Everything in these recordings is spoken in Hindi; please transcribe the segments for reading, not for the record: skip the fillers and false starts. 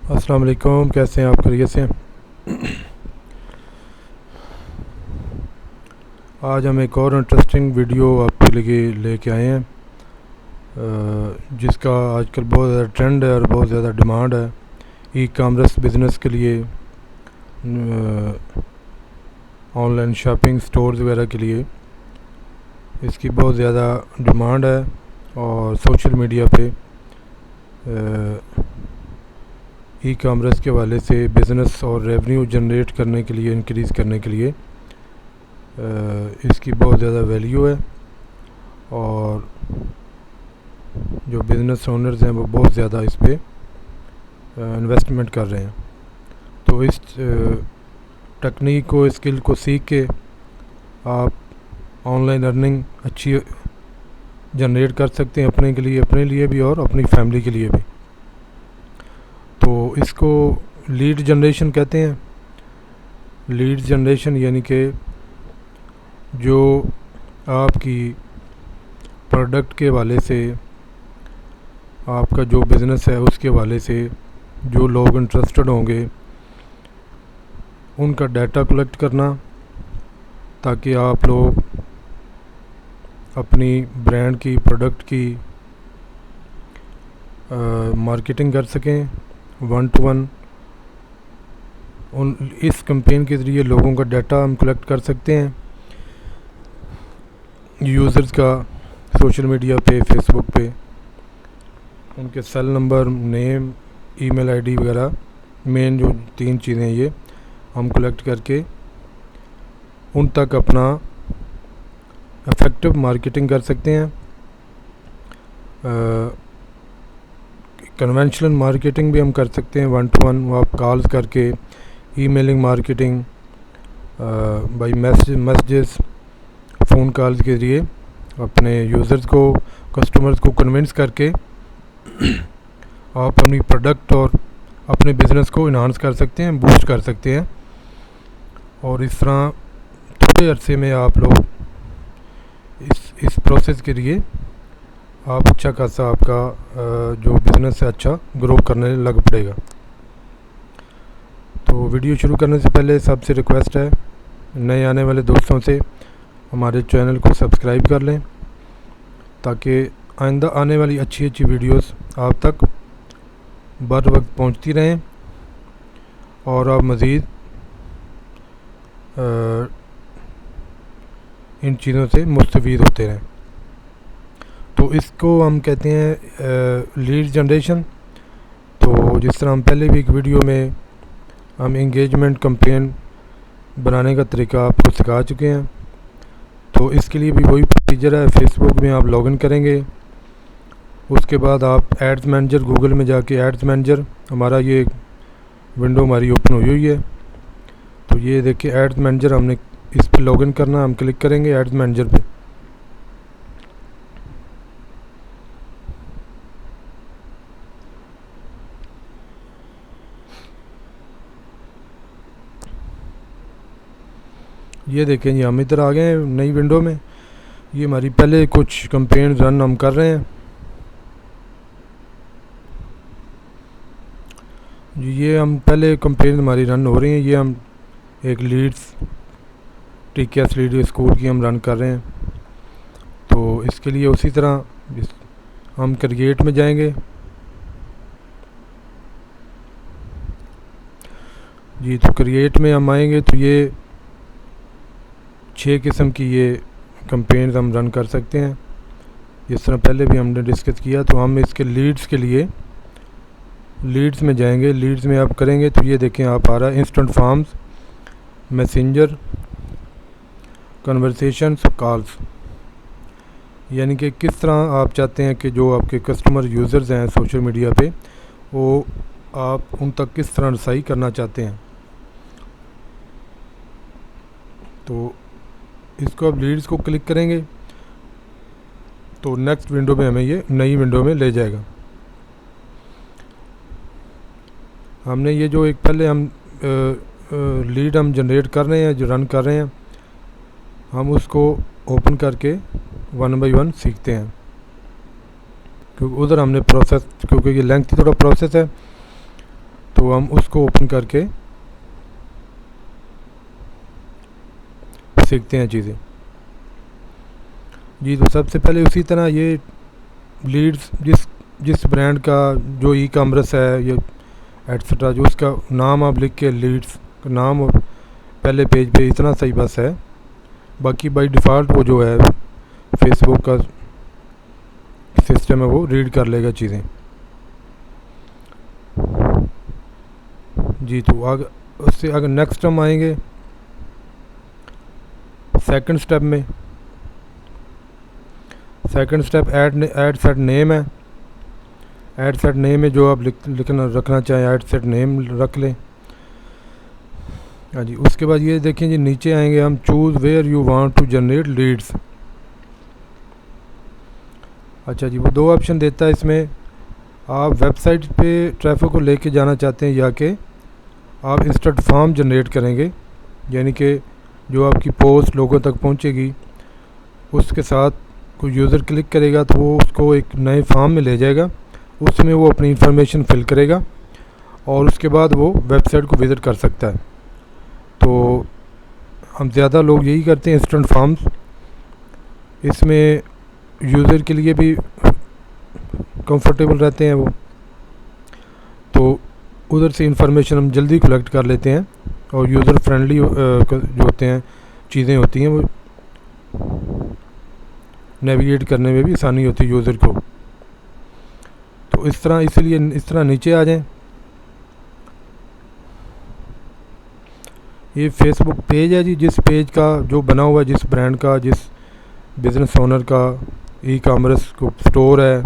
अस्सलाम वालेकुम, कैसे हैं आप? खैरियत से हैं? आज हम एक और इंटरेस्टिंग वीडियो आपके लिए लेके आए हैं जिसका आजकल बहुत ज़्यादा ट्रेंड है और बहुत ज़्यादा डिमांड है ई कॉमर्स बिज़नेस के लिए, ऑनलाइन शॉपिंग स्टोर्स वगैरह के लिए इसकी बहुत ज़्यादा डिमांड है। और सोशल मीडिया पे ई कॉमर्स के हवाले से बिज़नेस और रेवेन्यू जनरेट करने के लिए, इंक्रीज़ करने के लिए इसकी बहुत ज़्यादा वैल्यू है। और जो बिज़नेस ओनर्स हैं वो बहुत ज़्यादा इस पे इन्वेस्टमेंट कर रहे हैं। तो इस टेक्निक को, स्किल को सीख के आप ऑनलाइन अर्निंग अच्छी जनरेट कर सकते हैं अपने लिए भी और अपनी फैमिली के लिए भी। तो इसको लीड जनरेशन कहते हैं। लीड जनरेशन यानी कि जो आपकी प्रोडक्ट के हवाले से, आपका जो बिज़नेस है उसके हवाले से जो लोग इंटरेस्टेड होंगे उनका डाटा कलेक्ट करना, ताकि आप लोग अपनी ब्रांड की, प्रोडक्ट की मार्केटिंग कर सकें 1-to-1। इस कैंपेन के ज़रिए लोगों का डाटा हम कलेक्ट कर सकते हैं, यूज़र्स का, सोशल मीडिया पे, फेसबुक पे, उनके cell number, name, email ID वगैरह, मेन जो 3 चीज़ें ये हम कलेक्ट करके उन तक अपना इफ़ेक्टिव मार्केटिंग कर सकते हैं। कन्वेंशनल मार्केटिंग भी हम कर सकते हैं 1-to-1, आप कॉल्स करके, emailing marketing, by messages, phone calls के ज़रिए अपने यूज़र्स को, कस्टमर्स को कन्विंस करके आप अपनी प्रोडक्ट और अपने बिज़नेस को इन्हांस कर सकते हैं, बूस्ट कर सकते हैं। और इस तरह थोड़े अरसे में आप लोग इस प्रोसेस के लिए आप अच्छा खासा आपका जो बिज़नेस है अच्छा ग्रो करने लग पड़ेगा। तो वीडियो शुरू करने से पहले सबसे रिक्वेस्ट है, नए आने वाले दोस्तों से हमारे चैनल को सब्सक्राइब कर लें, ताकि आइंदा आने वाली अच्छी अच्छी वीडियोस आप तक बर वक्त पहुंचती रहें और आप मज़ीद इन चीज़ों से मुस्तफ़ीद होते रहें। तो इसको हम कहते हैं लीड जनरेशन। तो जिस तरह हम पहले भी एक वीडियो में हम इंगेजमेंट कैंपेन बनाने का तरीका आपको सिखा चुके हैं, तो इसके लिए भी वही प्रोसीजर है। फेसबुक में आप लॉगिन करेंगे, उसके बाद आप एड्स मैनेजर, गूगल में जाके एड्स मैनेजर, हमारा ये विंडो हमारी ओपन हुई है। तो ये देखिए एड्स मैनेजर, हमने इस पर लॉगिन करना, हम क्लिक करेंगे एड्स मैनेजर पे। ये देखें जी, हम इधर आ गए हैं नई विंडो में। ये हमारी पहले कुछ कैंपेन रन हम कर रहे हैं। ये हम पहले कैंपेन हमारी रन हो रही हैं। ये हम एक लीड्स टीकेएस लीड स्कूल की हम रन कर रहे हैं। तो इसके लिए उसी तरह हम क्रिएट में जाएंगे जी। तो क्रिएट में हम आएंगे तो ये 6 किस्म की ये कैंपेन हम रन कर सकते हैं, जिस तरह पहले भी हमने डिस्कस किया। तो हम इसके लीड्स के लिए लीड्स में जाएंगे। लीड्स में आप करेंगे तो ये देखें आप आ रहा है instant forms, messenger, conversations, calls. यानी कि किस तरह आप चाहते हैं कि जो आपके कस्टमर यूज़र्स हैं सोशल मीडिया पे, वो आप उन तक किस तरह रसाई करना चाहते हैं। तो इसको आप लीड्स को क्लिक करेंगे तो नेक्स्ट विंडो में हमें ये नई विंडो में ले जाएगा। हमने ये जो एक पहले हम लीड हम जनरेट कर रहे हैं, जो रन कर रहे हैं, हम उसको ओपन करके 1 बाय 1 सीखते हैं, क्योंकि उधर हमने प्रोसेस, क्योंकि ये लेंथी थोड़ा प्रोसेस है, तो हम उसको ओपन करके सीखते हैं चीज़ें जी। तो सबसे पहले उसी तरह ये लीड्स जिस ब्रांड का जो ई कॉमर्स है ये एट्सट्रा, जो उसका नाम आप लिख के लीड्स का नाम और पहले पेज पे इतना सही बस है। बाकी बाय डिफ़ॉल्ट वो जो है फेसबुक का सिस्टम है वो रीड कर लेगा चीज़ें जी। तो उससे अगर नेक्स्ट हम आएंगे सेकंड स्टेप में, second step add set name है। ऐड सेट नेम में जो आप रखना चाहें ऐड सेट नेम रख लें। हाँ जी। उसके बाद ये देखें जी, नीचे आएंगे हम choose where you want to generate leads. अच्छा जी, वो दो ऑप्शन देता है इसमें। आप वेबसाइट पे ट्रैफिक को लेके जाना चाहते हैं या कि आप इंस्टेंट फॉर्म जनरेट करेंगे, यानी कि जो आपकी पोस्ट लोगों तक पहुंचेगी उसके साथ कोई यूज़र क्लिक करेगा तो वो उसको एक नए फॉर्म में ले जाएगा, उसमें वो अपनी इंफॉर्मेशन फिल करेगा और उसके बाद वो वेबसाइट को विज़िट कर सकता है। तो हम ज़्यादा लोग यही करते हैं, इंस्टेंट फॉर्म्स। इसमें यूज़र के लिए भी कंफर्टेबल रहते हैं वो, तो उधर से इंफॉर्मेशन हम जल्दी कलेक्ट कर लेते हैं और यूज़र फ्रेंडली जो होते हैं चीज़ें होती हैं वो नेविगेट करने में भी आसानी होती है यूज़र को। तो इस तरह, इसलिए इस तरह नीचे आ जाएं। ये फेसबुक पेज है जी, जिस पेज का जो बना हुआ है, जिस ब्रांड का, जिस बिज़नेस ओनर का ई कॉमर्स को स्टोर है,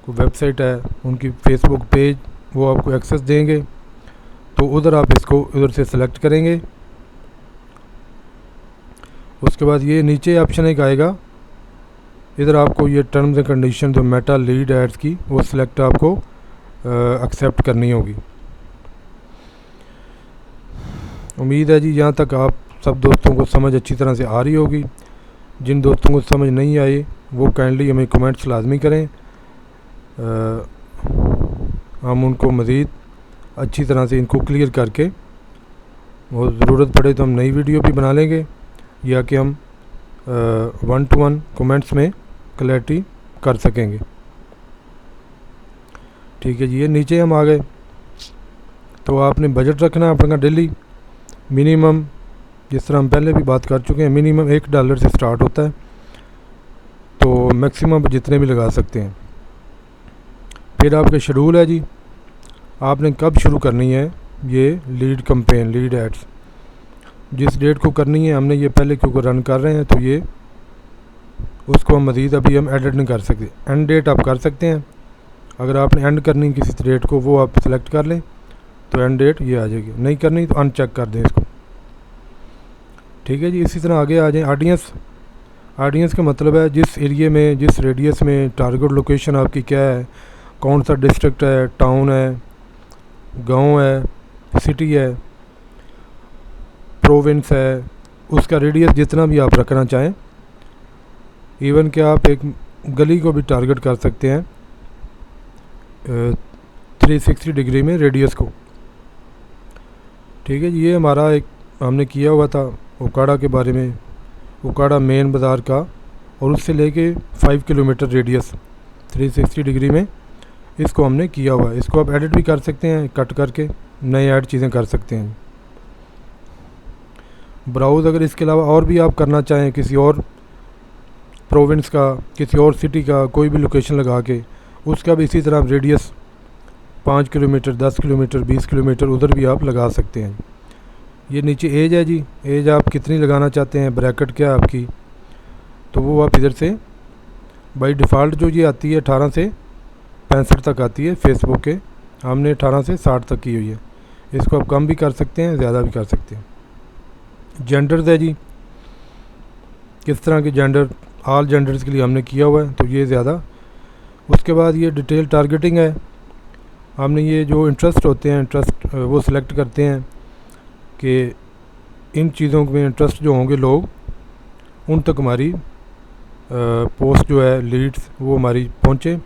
को वेबसाइट है, उनकी फेसबुक पेज वो आपको एक्सेस देंगे। तो उधर आप इसको उधर से सेलेक्ट करेंगे। उसके बाद ये नीचे ऑप्शन एक आएगा, इधर आपको ये टर्म्स एंड कंडीशन जो मेटा लीड एड्स की वो सिलेक्ट आपको एक्सेप्ट करनी होगी। उम्मीद है जी यहाँ तक आप सब दोस्तों को समझ अच्छी तरह से आ रही होगी। जिन दोस्तों को समझ नहीं आई वो काइंडली हमें कमेंट्स लाजमी करें, हम उनको मज़ीद अच्छी तरह से इनको क्लियर करके, वो ज़रूरत पड़े तो हम नई वीडियो भी बना लेंगे या कि हम 1-to-1 कमेंट्स में क्लैरिटी कर सकेंगे। ठीक है जी। ये नीचे हम आ गए। तो आपने बजट रखना है अपना डेली मिनिमम, जिस तरह हम पहले भी बात कर चुके हैं, मिनिमम $1 से स्टार्ट होता है, तो मैक्सिमम जितने भी लगा सकते हैं। फिर आपके शेड्यूल है जी, आपने कब शुरू करनी है ये लीड कैंपेन, लीड एड्स, जिस डेट को करनी है। हमने ये पहले क्योंकि रन कर रहे हैं तो ये उसको हम मज़ीद अभी हम एडिट नहीं कर सकते। एंड डेट आप कर सकते हैं, अगर आपने एंड करनी किसी डेट को वो आप सेलेक्ट कर लें तो एंड डेट ये आ जाएगी, नहीं करनी तो अनचेक कर दें इसको। ठीक है जी। इसी तरह आगे आ जाएं। ऑडियंस, ऑडियंस का मतलब है जिस एरिया में, जिस रेडियस में, टारगेट लोकेशन आपकी क्या है, कौन सा डिस्ट्रिक्ट है, टाउन है, गांव है, सिटी है, प्रोविंस है, उसका रेडियस जितना भी आप रखना चाहें। इवन कि आप एक गली को भी टारगेट कर सकते हैं 360 डिग्री में रेडियस को। ठीक है जी। ये हमारा एक हमने किया हुआ था ओकाड़ा के बारे में, ओकाड़ा मेन बाज़ार का, और उससे लेके 5 किलोमीटर रेडियस 360 डिग्री में इसको हमने किया हुआ है। इसको आप एडिट भी कर सकते हैं, कट करके नए ऐड चीज़ें कर सकते हैं। ब्राउज़ अगर इसके अलावा और भी आप करना चाहें, किसी और प्रोविंस का, किसी और सिटी का कोई भी लोकेशन लगा के, उसका भी इसी तरह रेडियस 5 किलोमीटर, 10 किलोमीटर, 20 किलोमीटर उधर भी आप लगा सकते हैं। ये नीचे एज है जी, एज आप कितनी लगाना चाहते हैं, ब्रैकेट क्या है आपकी, तो वो आप इधर से बाय डिफ़ॉल्ट जो ये आती है 18 से 65 तक आती है फेसबुक के, हमने 18 से 60 तक की हुई है। इसको आप कम भी कर सकते हैं, ज़्यादा भी कर सकते हैं। जेंडर्स है जी, किस तरह के जेंडर, ऑल जेंडर्स के लिए हमने किया हुआ है तो ये ज़्यादा। उसके बाद ये डिटेल टारगेटिंग है, हमने ये जो इंटरेस्ट होते हैं, इंटरेस्ट वो सिलेक्ट करते हैं कि इन चीज़ों में इंटरेस्ट जो होंगे लोग, उन तक हमारी पोस्ट जो है, लीड्स वो हमारी पहुँचे,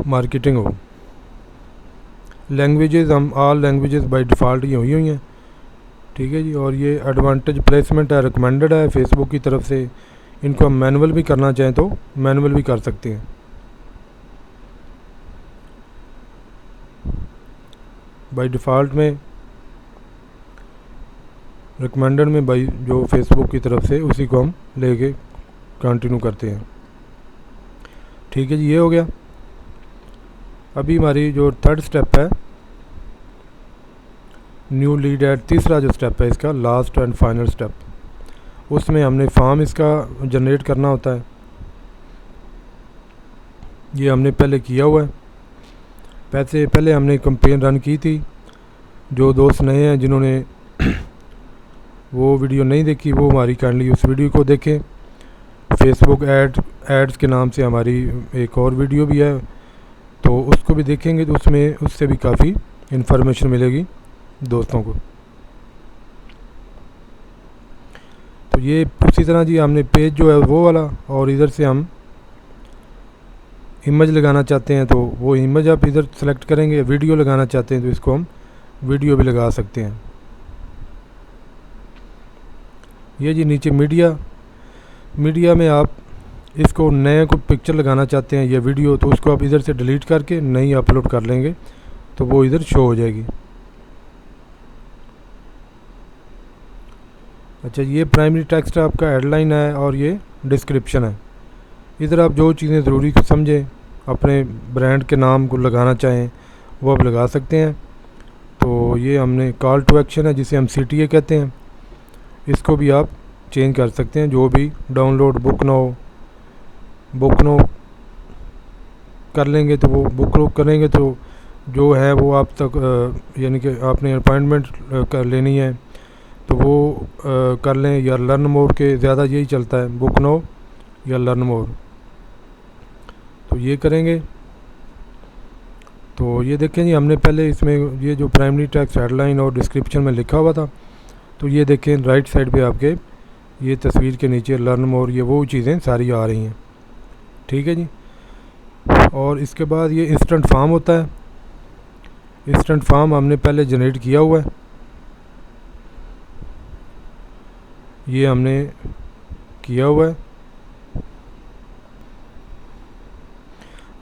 मार्केटिंग हो। लैंग्वेजेस हम ऑल लैंग्वेजेस बाय डिफ़ॉल्ट ये हुई हैं, ठीक है जी। और ये एडवांटेज प्लेसमेंट है, रिकमेंडेड है फेसबुक की तरफ से। इनको हम मैनुअल भी करना चाहें तो मैनुअल भी कर सकते हैं। बाय डिफ़ॉल्ट में रिकमेंडेड में बाई जो फेसबुक की तरफ से उसी को हम लेके कंटिन्यू करते हैं, ठीक है जी। ये हो गया। अभी हमारी जो थर्ड स्टेप है न्यू लीड ऐड, तीसरा जो स्टेप है इसका लास्ट एंड फाइनल स्टेप, उसमें हमने फॉर्म इसका जनरेट करना होता है। ये हमने पहले किया हुआ है, पहले हमने कैंपेन रन की थी। जो दोस्त नए हैं जिन्होंने वो वीडियो नहीं देखी वो हमारी काइंडली उस वीडियो को देखें। फेसबुक एड्स के नाम से हमारी एक और वीडियो भी है, तो उसको भी देखेंगे तो उससे भी काफ़ी इन्फॉर्मेशन मिलेगी दोस्तों को। तो ये उसी तरह जी हमने पेज जो है वो वाला, और इधर से हम इमेज लगाना चाहते हैं तो वो इमेज आप इधर सेलेक्ट करेंगे। वीडियो लगाना चाहते हैं तो इसको हम वीडियो भी लगा सकते हैं। ये जी नीचे मीडिया में आप इसको नए को पिक्चर लगाना चाहते हैं या वीडियो, तो उसको आप इधर से डिलीट करके नई अपलोड कर लेंगे तो वो इधर शो हो जाएगी। अच्छा, ये प्राइमरी टेक्स्ट आपका हेडलाइन है और ये डिस्क्रिप्शन है। इधर आप जो चीज़ें ज़रूरी समझें, अपने ब्रांड के नाम को लगाना चाहें वो आप लगा सकते हैं। तो ये हमने कॉल टू एक्शन है जिसे हम CTA कहते हैं, इसको भी आप चेंज कर सकते हैं। जो भी डाउनलोड बुक नो कर लेंगे तो वो बुक नो करेंगे तो जो है वो आप तक यानी कि आपने अपॉइंटमेंट कर लेनी है तो वो कर लें, या लर्न मोर के ज़्यादा यही चलता है, बुक नो या लर्न मोर, तो ये करेंगे। तो ये देखें जी हमने पहले इसमें ये जो प्राइमरी टेक्स्ट हेडलाइन और डिस्क्रिप्शन में लिखा हुआ था, तो ये देखें राइट साइड पे आपके ये तस्वीर के नीचे लर्न मोर ये वो चीज़ें सारी आ रही हैं, ठीक है जी। और इसके बाद ये इंस्टेंट फॉर्म होता है। इंस्टेंट फॉर्म हमने पहले जनरेट किया हुआ है, ये हमने किया हुआ है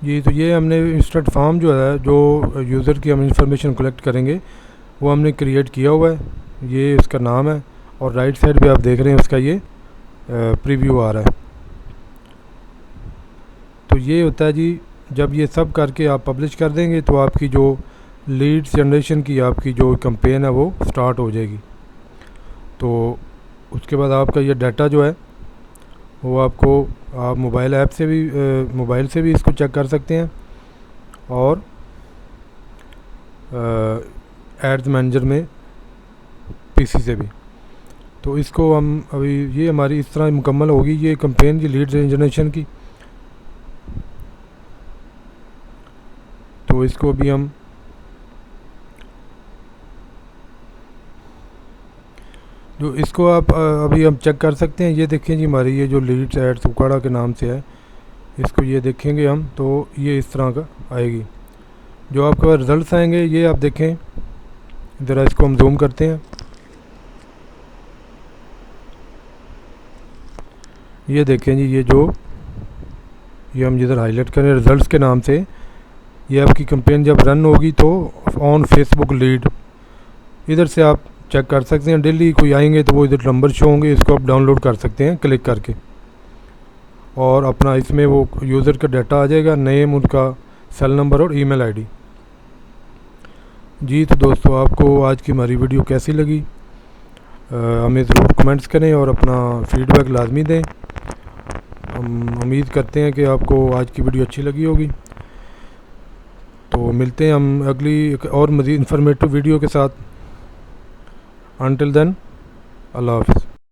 जी। तो ये हमने इंस्टेंट फॉर्म जो है जो यूज़र की हम इंफॉर्मेशन कलेक्ट करेंगे वो हमने क्रिएट किया हुआ है, ये इसका नाम है। और राइट साइड पे आप देख रहे हैं उसका ये प्रीव्यू आ रहा है। तो ये होता है जी, जब ये सब करके आप पब्लिश कर देंगे तो आपकी जो लीड्स जनरेशन की आपकी जो कैंपेन है वो स्टार्ट हो जाएगी। तो उसके बाद आपका ये डाटा जो है वो आपको आप मोबाइल से भी इसको चेक कर सकते हैं, और एड्स मैनेजर में PC से भी। तो इसको हम अभी ये हमारी इस तरह मुकम्मल होगी ये कैंपेन की लीड जनरेशन की। तो इसको भी हम जो इसको आप अभी हम चेक कर सकते हैं। ये देखें जी हमारी ये जो लीड्स एड्स उकाड़ा के नाम से है, इसको ये देखेंगे हम तो ये इस तरह का आएगी। जो आपके पास रिज़ल्ट्स आएंगे ये आप देखें, ज़रा इसको हम जूम करते हैं। ये देखें जी ये हम जिधर हाईलाइट करें रिज़ल्ट्स के नाम से, ये आपकी कैंपेन जब रन होगी तो ऑन फेसबुक लीड इधर से आप चेक कर सकते हैं। डेली कोई आएंगे तो वो इधर नंबर शो होंगे, इसको आप डाउनलोड कर सकते हैं क्लिक करके, और अपना इसमें वो यूज़र का डाटा आ जाएगा, नेम, उनका सेल नंबर और ईमेल आईडी। जी तो दोस्तों आपको आज की हमारी वीडियो कैसी लगी हमें ज़रूर कमेंट्स करें और अपना फीडबैक लाजमी दें। हम उम्मीद करते हैं कि आपको आज की वीडियो अच्छी लगी होगी। तो मिलते हैं हम अगली एक और मज़ीद इन्फॉर्मेटिव वीडियो के साथ। Until then, Allah Hafiz.